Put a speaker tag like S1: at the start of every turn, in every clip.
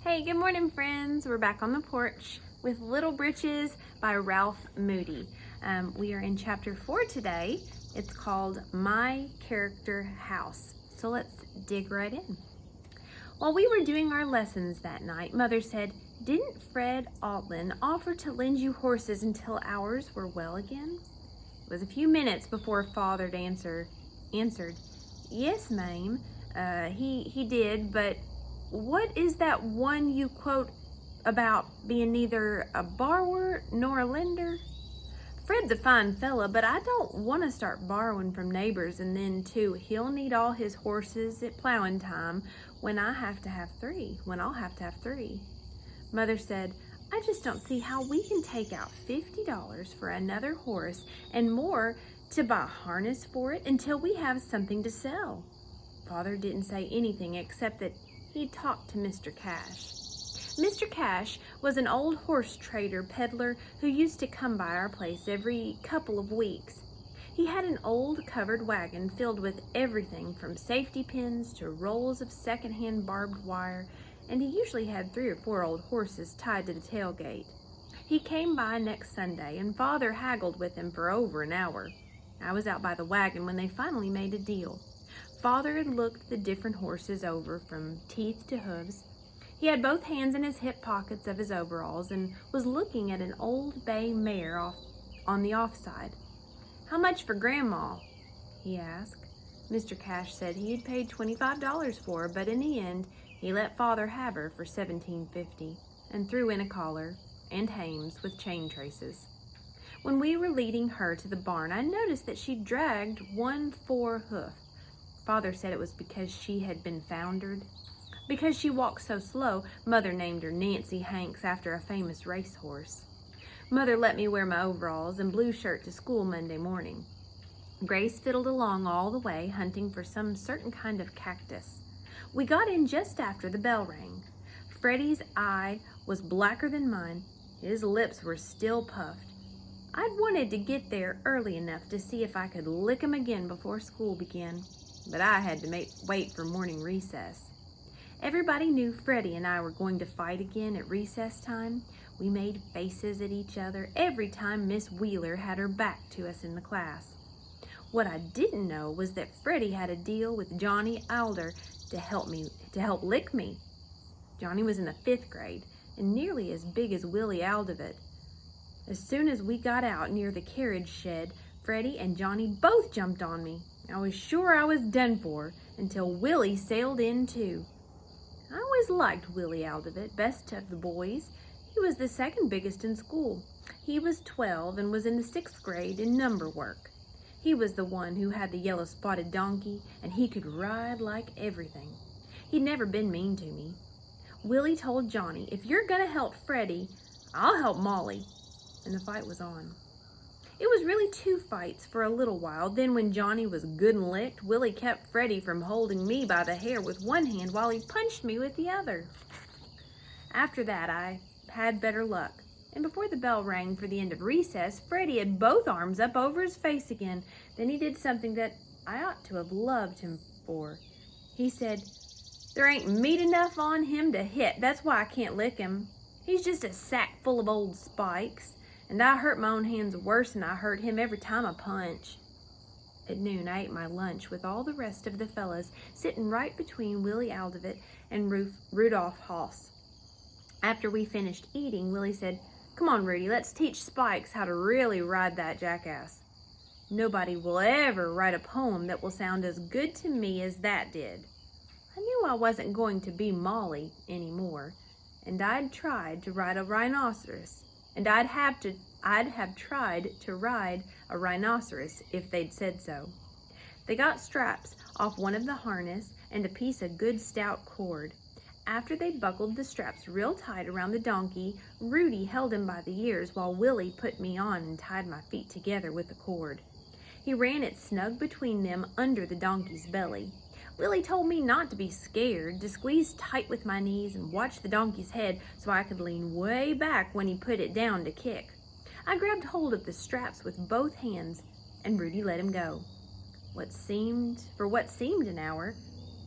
S1: Hey, good morning, friends. We're back on the porch with Little Britches by Ralph Moody. We are in chapter 4 today. It's called My Character House. So let's dig right in. While we were doing our lessons that night, Mother said, "Didn't Fred Altland offer to lend you horses until ours were well again?" It was a few minutes before Father answered, "Yes, ma'am, he did, but what is that one you quote about being neither a borrower nor a lender? Fred's a fine fella, but I don't want to start borrowing from neighbors, and then, too, he'll need all his horses at plowing time when I'll have to have three. Mother said, "I just don't see how we can take out $50 for another horse and more to buy harness for it until we have something to sell." Father didn't say anything except that he talked to Mr. Cash. Mr. Cash was an old horse trader peddler who used to come by our place every couple of weeks. He had an old covered wagon filled with everything from safety pins to rolls of second-hand barbed wire, and he usually had 3 or 4 old horses tied to the tailgate. He came by next Sunday, and Father haggled with him for over an hour. I was out by the wagon when they finally made a deal. Father had looked the different horses over from teeth to hooves. He had both hands in his hip pockets of his overalls and was looking at an old bay mare on the offside. "How much for Grandma?" he asked. Mr. Cash said he had paid $25 for her, but in the end, he let Father have her for $17.50 and threw in a collar and hames with chain traces. When we were leading her to the barn, I noticed that she dragged one forehoof. Father said it was because she had been foundered. Because she walked so slow, Mother named her Nancy Hanks after a famous racehorse. Mother let me wear my overalls and blue shirt to school Monday morning. Grace fiddled along all the way, hunting for some certain kind of cactus. We got in just after the bell rang. Freddie's eye was blacker than mine. His lips were still puffed. I'd wanted to get there early enough to see if I could lick him again before school began, but I had to wait for morning recess. Everybody knew Freddie and I were going to fight again at recess time. We made faces at each other every time Miss Wheeler had her back to us in the class. What I didn't know was that Freddie had a deal with Johnny Alder to help lick me. Johnny was in the 5th grade and nearly as big as Willie Aldovit. As soon as we got out near the carriage shed, Freddie and Johnny both jumped on me. I was sure I was done for until Willie sailed in too. I always liked Willie Aldovit, best of the boys. He was the second biggest in school. He was 12 and was in the 6th grade in number work. He was the one who had the yellow spotted donkey, and he could ride like everything. He'd never been mean to me. Willie told Johnny, "If you're gonna help Freddie, I'll help Molly," and the fight was on. It was really 2 fights for a little while. Then when Johnny was good and licked, Willie kept Freddie from holding me by the hair with one hand while he punched me with the other. After that, I had better luck. And before the bell rang for the end of recess, Freddie had both arms up over his face again. Then he did something that I ought to have loved him for. He said, "There ain't meat enough on him to hit. That's why I can't lick him. He's just a sack full of old spikes. And I hurt my own hands worse than I hurt him every time I punch." At noon, I ate my lunch with all the rest of the fellas, sitting right between Willie Aldovit and Rudolph Haas. After we finished eating, Willie said, "Come on, Rudy, let's teach Spikes how to really ride that jackass. Nobody will ever write a poem that will sound as good to me as that did." I knew I wasn't going to be Molly anymore, and I'd tried to ride a rhinoceros. And I'd have tried to ride a rhinoceros if they'd said so. They got straps off one of the harness and a piece of good stout cord. After they'd buckled the straps real tight around the donkey, Rudy held him by the ears while Willie put me on and tied my feet together with the cord. He ran it snug between them under the donkey's belly. Willie told me not to be scared, to squeeze tight with my knees and watch the donkey's head so I could lean way back when he put it down to kick. I grabbed hold of the straps with both hands, and Rudy let him go. What seemed an hour,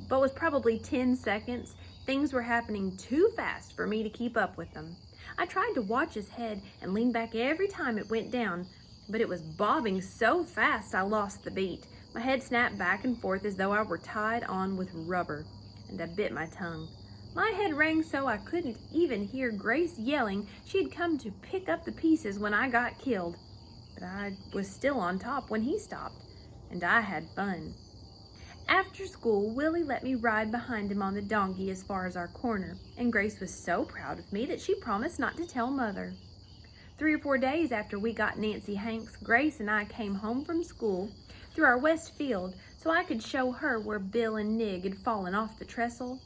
S1: but was probably 10 seconds, Things were happening too fast for me to keep up with them. I tried to watch his head and lean back every time it went down, but it was bobbing so fast I lost the beat. My head snapped back and forth as though I were tied on with rubber, and I bit my tongue. My head rang so I couldn't even hear Grace yelling she'd come to pick up the pieces when I got killed. But I was still on top when he stopped, and I had fun. After school, Willie let me ride behind him on the donkey as far as our corner, and Grace was so proud of me that she promised not to tell Mother. 3 or 4 days after we got Nancy Hanks, Grace and I came home from school through our west field so I could show her where Bill and Nig had fallen off the trestle.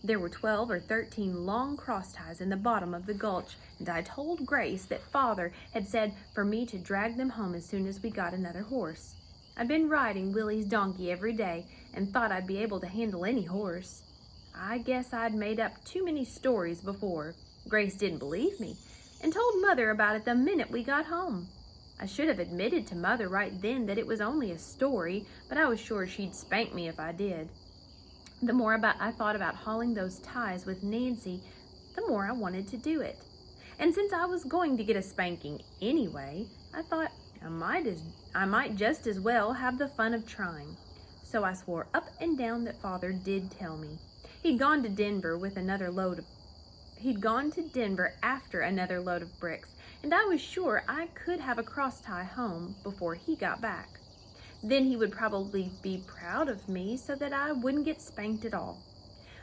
S1: There were 12 or 13 long cross ties in the bottom of the gulch, and I told Grace that Father had said for me to drag them home as soon as we got another horse. I'd been riding Willie's donkey every day and thought I'd be able to handle any horse. I guess I'd made up too many stories before. Grace didn't believe me and told Mother about it the minute we got home. I should have admitted to Mother right then that it was only a story, but I was sure she'd spank me if I did. The more I thought about hauling those ties with Nancy, the more I wanted to do it. And since I was going to get a spanking anyway, I thought I might just as well have the fun of trying. So I swore up and down that Father did tell me. He'd gone to Denver after another load of bricks, and I was sure I could have a cross tie home before he got back. Then he would probably be proud of me so that I wouldn't get spanked at all.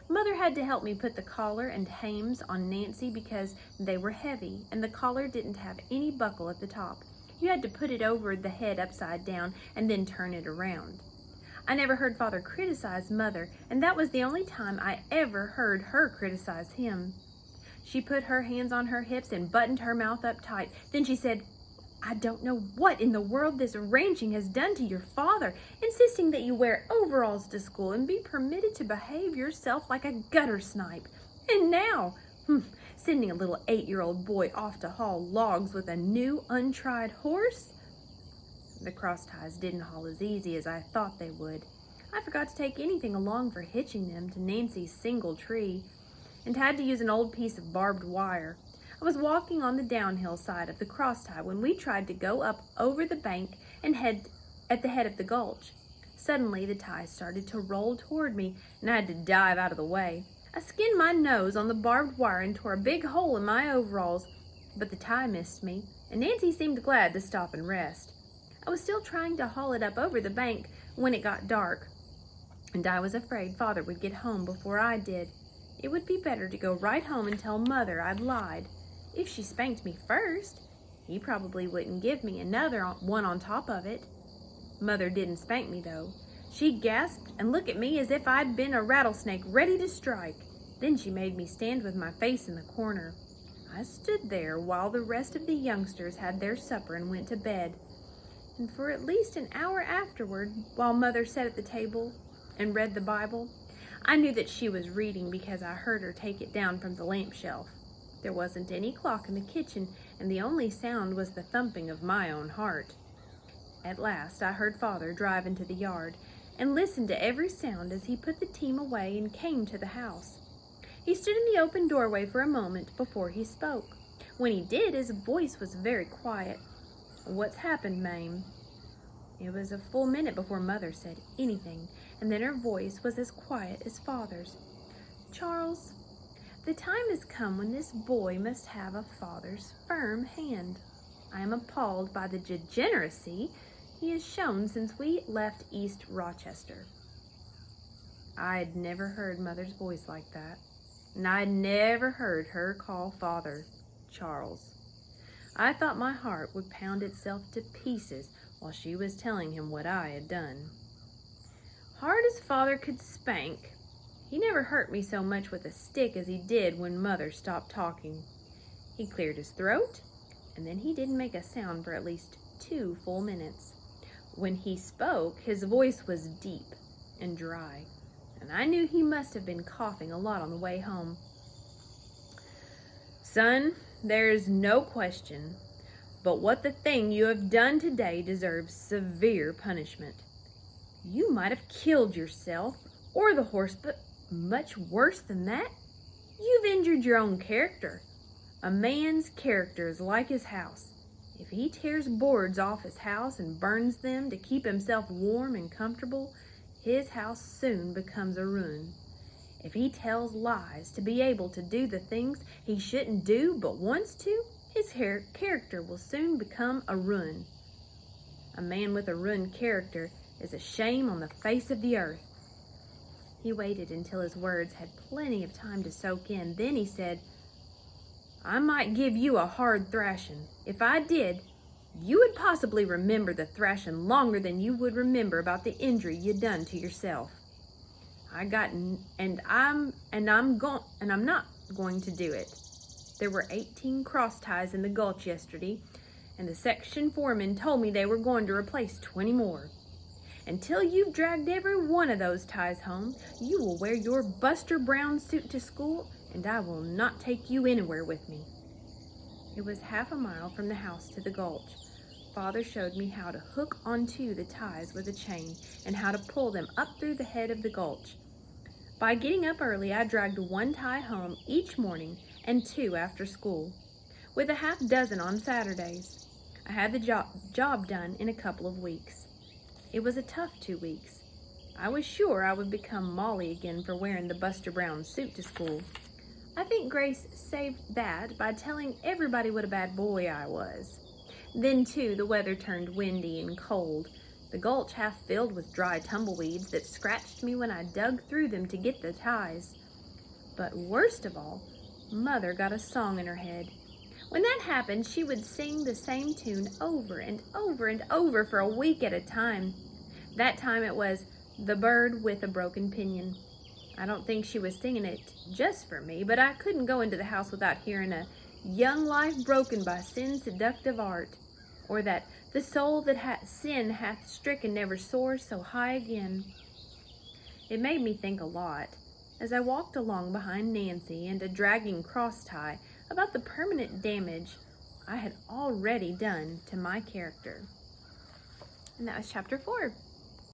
S1: Mother had to help me put the collar and hames on Nancy because they were heavy and the collar didn't have any buckle at the top. You had to put it over the head upside down and then turn it around. I never heard Father criticize Mother, and that was the only time I ever heard her criticize him. She put her hands on her hips and buttoned her mouth up tight. Then she said, "I don't know what in the world this ranching has done to your father, insisting that you wear overalls to school and be permitted to behave yourself like a gutter snipe. And now, sending a little 8-year-old boy off to haul logs with a new, untried horse." The cross ties didn't haul as easy as I thought they would. I forgot to take anything along for hitching them to Nancy's single tree and had to use an old piece of barbed wire. I was walking on the downhill side of the cross tie when we tried to go up over the bank and head at the head of the gulch. Suddenly, the tie started to roll toward me, and I had to dive out of the way. I skinned my nose on the barbed wire and tore a big hole in my overalls, but the tie missed me, and Nancy seemed glad to stop and rest. I was still trying to haul it up over the bank when it got dark, and I was afraid Father would get home before I did. It would be better to go right home and tell Mother I'd lied. If she spanked me first, he probably wouldn't give me another one on top of it. Mother didn't spank me, though. She gasped and looked at me as if I'd been a rattlesnake ready to strike. Then she made me stand with my face in the corner. I stood there while the rest of the youngsters had their supper and went to bed. And for at least an hour afterward, while Mother sat at the table and read the Bible, I knew that she was reading because I heard her take it down from the lamp shelf. There wasn't any clock in the kitchen, and the only sound was the thumping of my own heart. At last, I heard Father drive into the yard and listened to every sound as he put the team away and came to the house. He stood in the open doorway for a moment before he spoke. When he did, his voice was very quiet. "What's happened, Mame?" It was a full minute before Mother said anything, and then her voice was as quiet as Father's. "Charles, the time has come when this boy must have a father's firm hand. I am appalled by the degeneracy he has shown since we left East Rochester." I had never heard Mother's voice like that, and I had never heard her call Father Charles. I thought my heart would pound itself to pieces while she was telling him what I had done. Hard as Father could spank, he never hurt me so much with a stick as he did when Mother stopped talking. He cleared his throat, and then he didn't make a sound for at least 2 full minutes. When he spoke, his voice was deep and dry, and I knew he must have been coughing a lot on the way home. "Son, there's no question but what the thing you have done today deserves severe punishment. You might have killed yourself or the horse, but much worse than that, butchered your own character. A man's character is like his house. If he tears boards off his house and burns them to keep himself warm and comfortable, his house soon becomes a ruin. If he tells lies to be able to do the things he shouldn't do but wants to, his character will soon become a ruin. A man with a ruined character is a shame on the face of the earth. He waited until his words had plenty of time to soak in. Then he said, I might give you a hard thrashing. If I did, you would possibly remember the thrashing longer than you would remember about the injury you done to yourself. I'm not going to do it. There were 18 cross ties in the gulch yesterday, and the section foreman told me they were going to replace 20 more. Until you've dragged every one of those ties home, you will wear your Buster Brown suit to school, and I will not take you anywhere with me. It was half a mile from the house to the gulch. Father showed me how to hook onto the ties with a chain and how to pull them up through the head of the gulch. By getting up early, I dragged one tie home each morning and 2 after school, with a half dozen on Saturdays. I had the job done in a couple of weeks. It was a tough 2 weeks. I was sure I would become Molly again for wearing the Buster Brown suit to school. I think Grace saved that by telling everybody what a bad boy I was. Then, too, the weather turned windy and cold, the gulch half filled with dry tumbleweeds that scratched me when I dug through them to get the ties. But worst of all, Mother got a song in her head. When that happened, she would sing the same tune over and over and over for a week at a time. That time it was The Bird with a Broken Pinion. I don't think she was singing it just for me, but I couldn't go into the house without hearing a young life broken by sin's seductive art, or that the soul that sin hath stricken never soars so high again. It made me think a lot, as I walked along behind Nancy and a dragging cross tie, about the permanent damage I had already done to my character. And that was chapter 4.